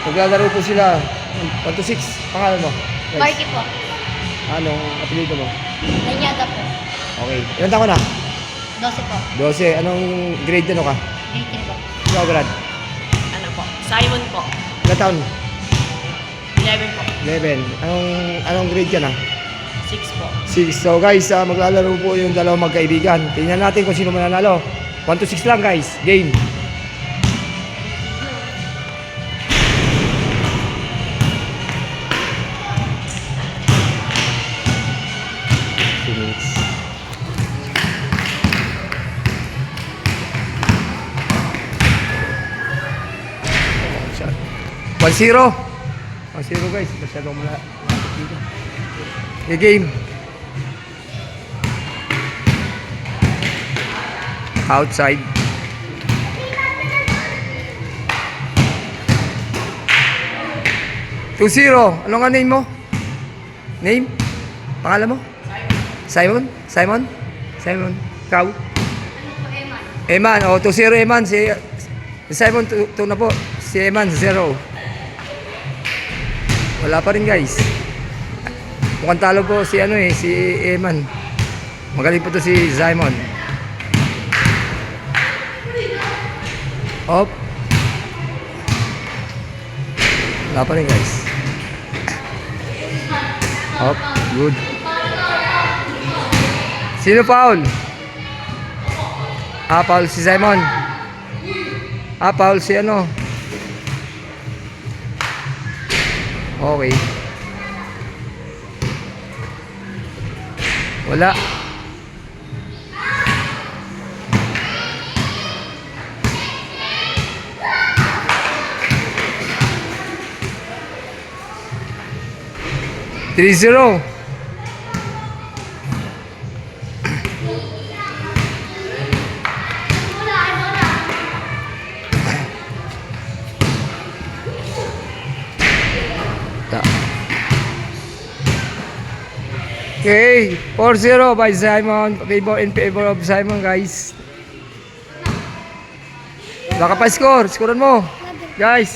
Maglalaro po sila. 1 to 6. Pangalan mo? Guys. Marky po. Anong apelido mo? Lanyada po. Okay. Ilan taon ka na? 12 po. 12. Anong grade ano ka? 18 po. Ikaw, Brad? Ano po? Simon po. Ilan taon? 11 po. 11. Anong grade ka na? 6 po. 6. So guys, maglalaro po yung dalawang magkaibigan. Tingnan natin kung sino mananalo. 1 to 6 lang guys. Game. Minutes. Shot. 1-0. 1-0 guys. Masyadong dito. The game. Outside. Two zero. Ano nga name mo? Name? Pangalan mo? Simon? Simon? Simon? Ikaw? Eman. O, 2-0 Eman. Si Simon, 2 na po. Si Eman, 0. Wala pa rin guys. Mukhang talo po si si Eman. Magaling po to si Simon. Op. Wala pa rin guys. Op. Good. Sino foul? Foul si Simon. Foul si Okay. Wala. Three zero. Okay, 4-0 by Simon. In favor of Simon, guys. Baka pa score. Scorean mo. Guys.